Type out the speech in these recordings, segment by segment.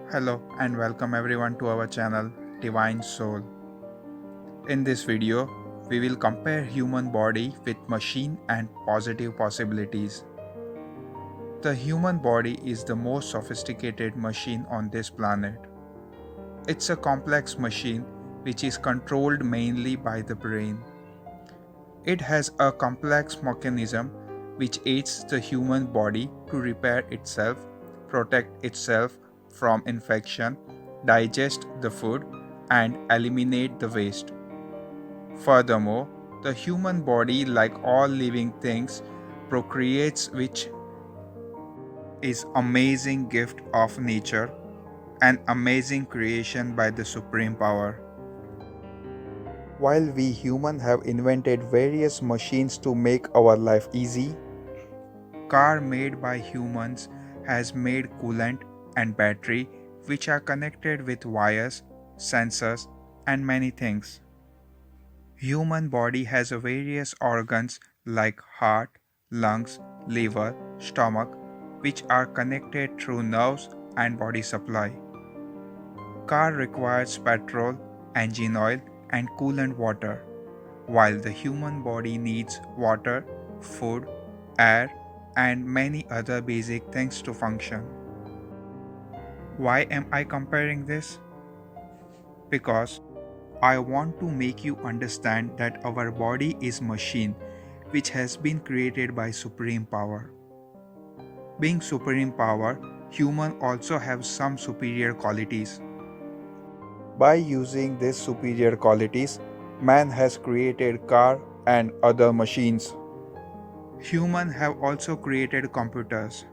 Hello and welcome everyone to our channel Divine Soul. In this video, we will compare human body with machine and positive possibilities. The human body is the most sophisticated machine on this planet. It's a complex machine which is controlled mainly by the brain. It has a complex mechanism which aids the human body to repair itself, protect itself from infection, digest the food, and eliminate the waste. Furthermore, the human body, like all living things, procreates, which is amazing gift of nature, an amazing creation by the supreme power. While we humans have invented various machines to make our life easy, car made by humans has made coolant and battery which are connected with wires, sensors and many things. Human body has various organs like heart, lungs, liver, stomach which are connected through nerves and body supply. Car requires petrol, engine oil and coolant water, while the human body needs water, food, air, and many other basic things to function. Why am I comparing this? Because I want to make you understand that our body is machine which has been created by supreme power. Being supreme power, human also have some superior qualities. By using these superior qualities, man has created car and other machines. Humans have also created computers.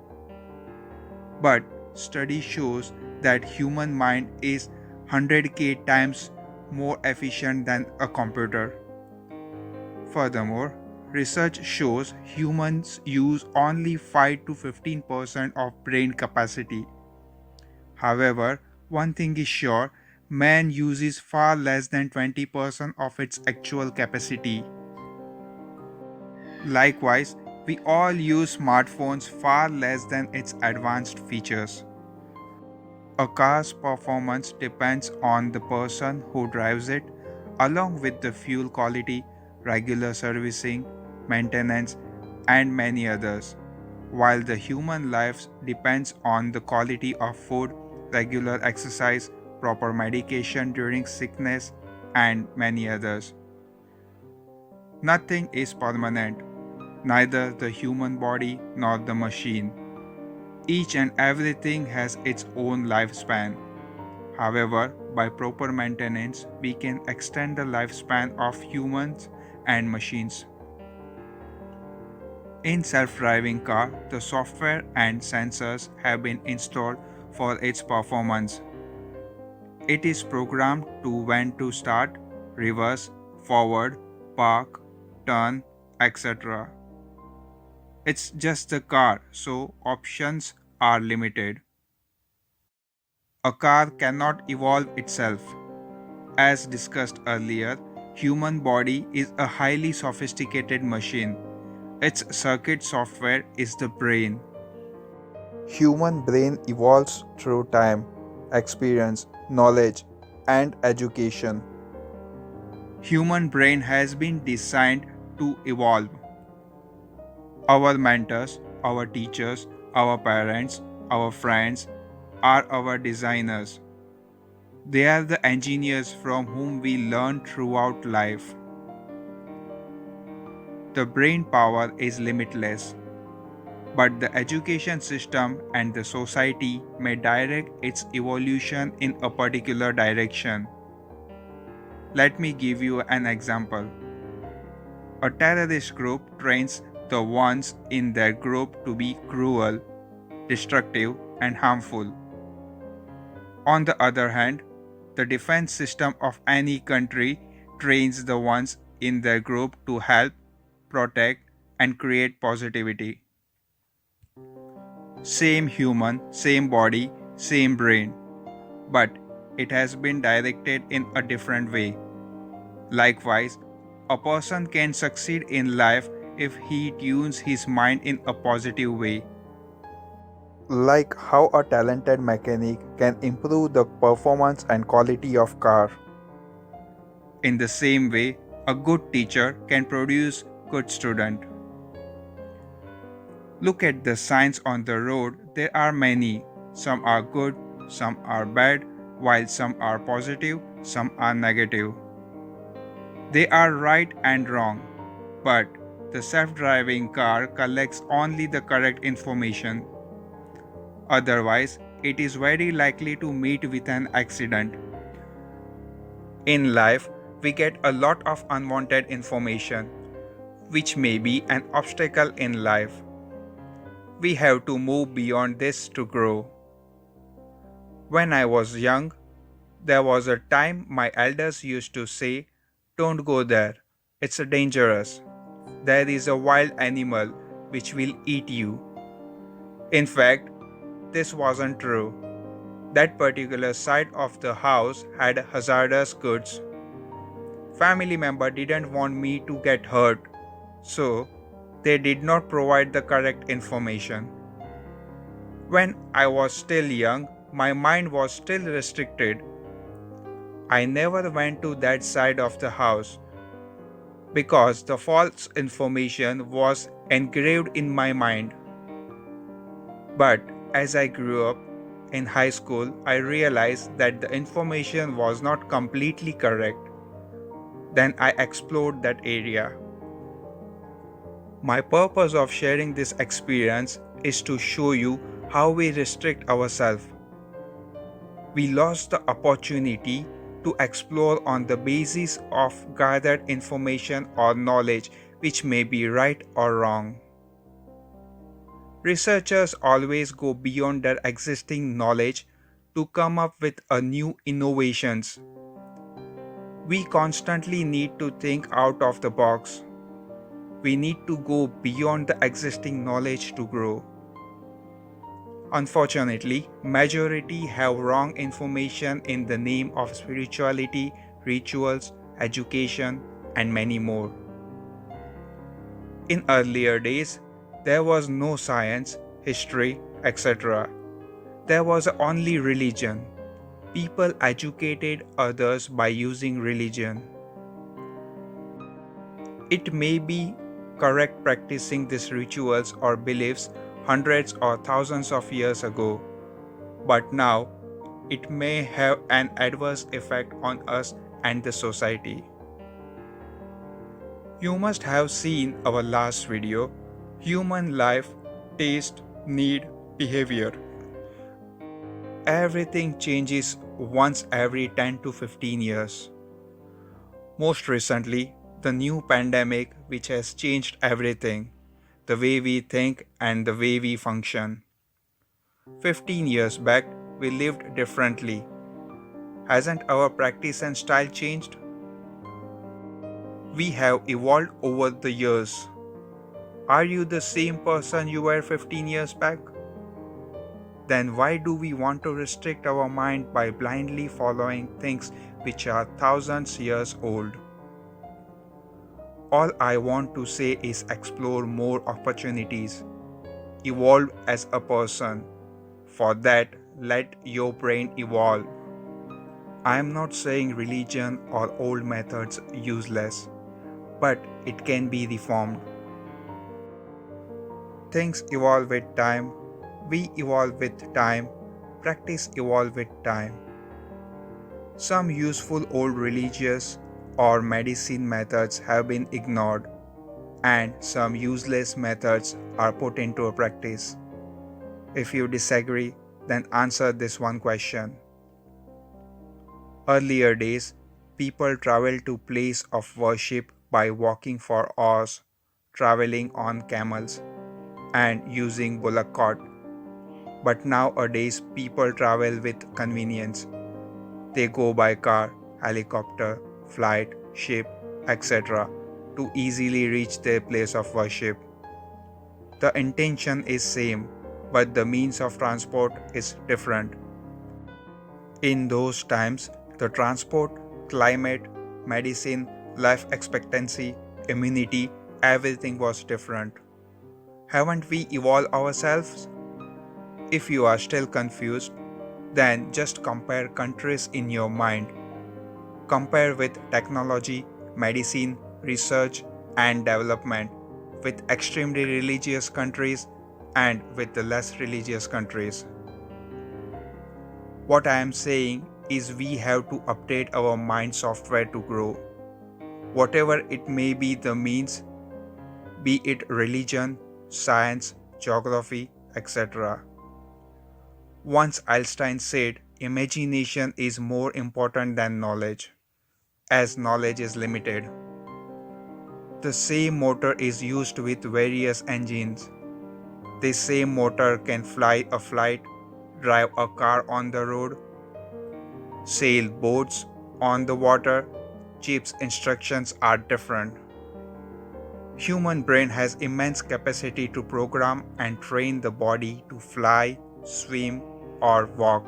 But study shows that human mind is 100k times more efficient than a computer. Furthermore, research shows humans use only 5 to 15% of brain capacity. However, one thing is sure, man uses far less than 20% of its actual capacity. Likewise, we all use smartphones far less than its advanced features. A car's performance depends on the person who drives it, along with the fuel quality, regular servicing, maintenance, and many others, while the human life depends on the quality of food, regular exercise, proper medication during sickness, and many others. Nothing is permanent, neither the human body nor the machine. Each and everything has its own lifespan. However, by proper maintenance, we can extend the lifespan of humans and machines. In self-driving car, the software and sensors have been installed for its performance. It is programmed to when to start, reverse, forward, park, turn, etc. It's just a car, so options are limited. A car cannot evolve itself. As discussed earlier, human body is a highly sophisticated machine. Its circuit software is the brain. Human brain evolves through time, experience, knowledge, and education. Human brain has been designed to evolve. Our mentors, our teachers, our parents, our friends are our designers. They are the engineers from whom we learn throughout life. The brain power is limitless, but the education system and the society may direct its evolution in a particular direction. Let me give you an example. A terrorist group trains the ones in their group to be cruel, destructive, and harmful. On the other hand, the defense system of any country trains the ones in their group to help, protect, and create positivity. Same human, same body, same brain, but it has been directed in a different way. Likewise, a person can succeed in life if he tunes his mind in a positive way. like how a talented mechanic can improve the performance and quality of car. In the same way, a good teacher can produce good student. Look at the signs on the road, there are many. Some are good, some are bad, while some are positive, some are negative. They are right and wrong, but the self-driving car collects only the correct information. Otherwise, it is very likely to meet with an accident. In life, we get a lot of unwanted information, which may be an obstacle in life. We have to move beyond this to grow. When I was young, there was a time my elders used to say, "Don't go there, it's dangerous. There is a wild animal which will eat you." In fact, this wasn't true. That particular side of the house had hazardous goods. Family member didn't want me to get hurt, so they did not provide the correct information. When I was still young, my mind was still restricted. I never went to that side of the house because the false information was engraved in my mind. But as I grew up in high school, I realized that the information was not completely correct. Then I explored that area. My purpose of sharing this experience is to show you how we restrict ourselves. We lost the opportunity to explore on the basis of gathered information or knowledge which may be right or wrong. Researchers always go beyond their existing knowledge to come up with a new innovations. We constantly need to think out of the box. We need to go beyond the existing knowledge to grow. Unfortunately, majority have wrong information in the name of spirituality, rituals, education, and many more. In earlier days, there was no science, history, etc. There was only religion. People educated others by using religion. It may be correct practicing these rituals or beliefs hundreds or thousands of years ago, but now it may have an adverse effect on us and the society. You must have seen our last video, Human Life, Taste, Need, Behavior. Everything changes once every 10 to 15 years. Most recently, the new pandemic which has changed everything, the way we think and the way we function. 15 years back, we lived differently. Hasn't our practice and style changed? We have evolved over the years. Are you the same person you were 15 years back? Then why do we want to restrict our mind by blindly following things which are thousands years old? All I want to say is explore more opportunities. Evolve as a person. For that, let your brain evolve. I am not saying religion or old methods useless, but it can be reformed. Things evolve with time, we evolve with time, practice evolve with time. Some useful old religious or medicine methods have been ignored, and some useless methods are put into practice. If you disagree, then answer this one question. Earlier days, people traveled to place of worship by walking for hours, traveling on camels, and using bullock cart. But nowadays, people travel with convenience. They go by car, helicopter, flight, ship, etc. to easily reach their place of worship. The intention is same, but the means of transport is different. In those times, the transport, climate, medicine, life expectancy, immunity, everything was different. Haven't we evolved ourselves? If you are still confused, then just compare countries in your mind. Compare with technology, medicine, research, and development, with extremely religious countries and with the less religious countries. What I am saying is we have to update our mind software to grow. Whatever it may be the means, be it religion, science, geography, etc. Once Einstein said, imagination is more important than knowledge, as knowledge is limited. The same motor is used with various engines. This same motor can fly a flight, drive a car on the road, sail boats on the water. Chip's instructions are different. Human brain has immense capacity to program and train the body to fly, swim, or walk.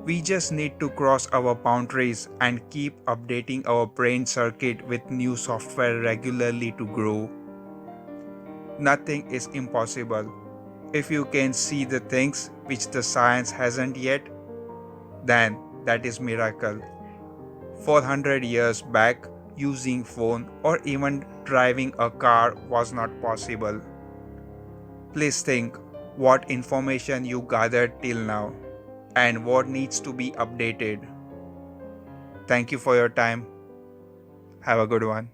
We just need to cross our boundaries and keep updating our brain circuit with new software regularly to grow. Nothing is impossible. If you can see the things which the science hasn't yet, then that is miracle. 400 years back, using phone or even driving a car was not possible. Please think what information you gathered till now and what needs to be updated. Thank you for your time. Have a good one.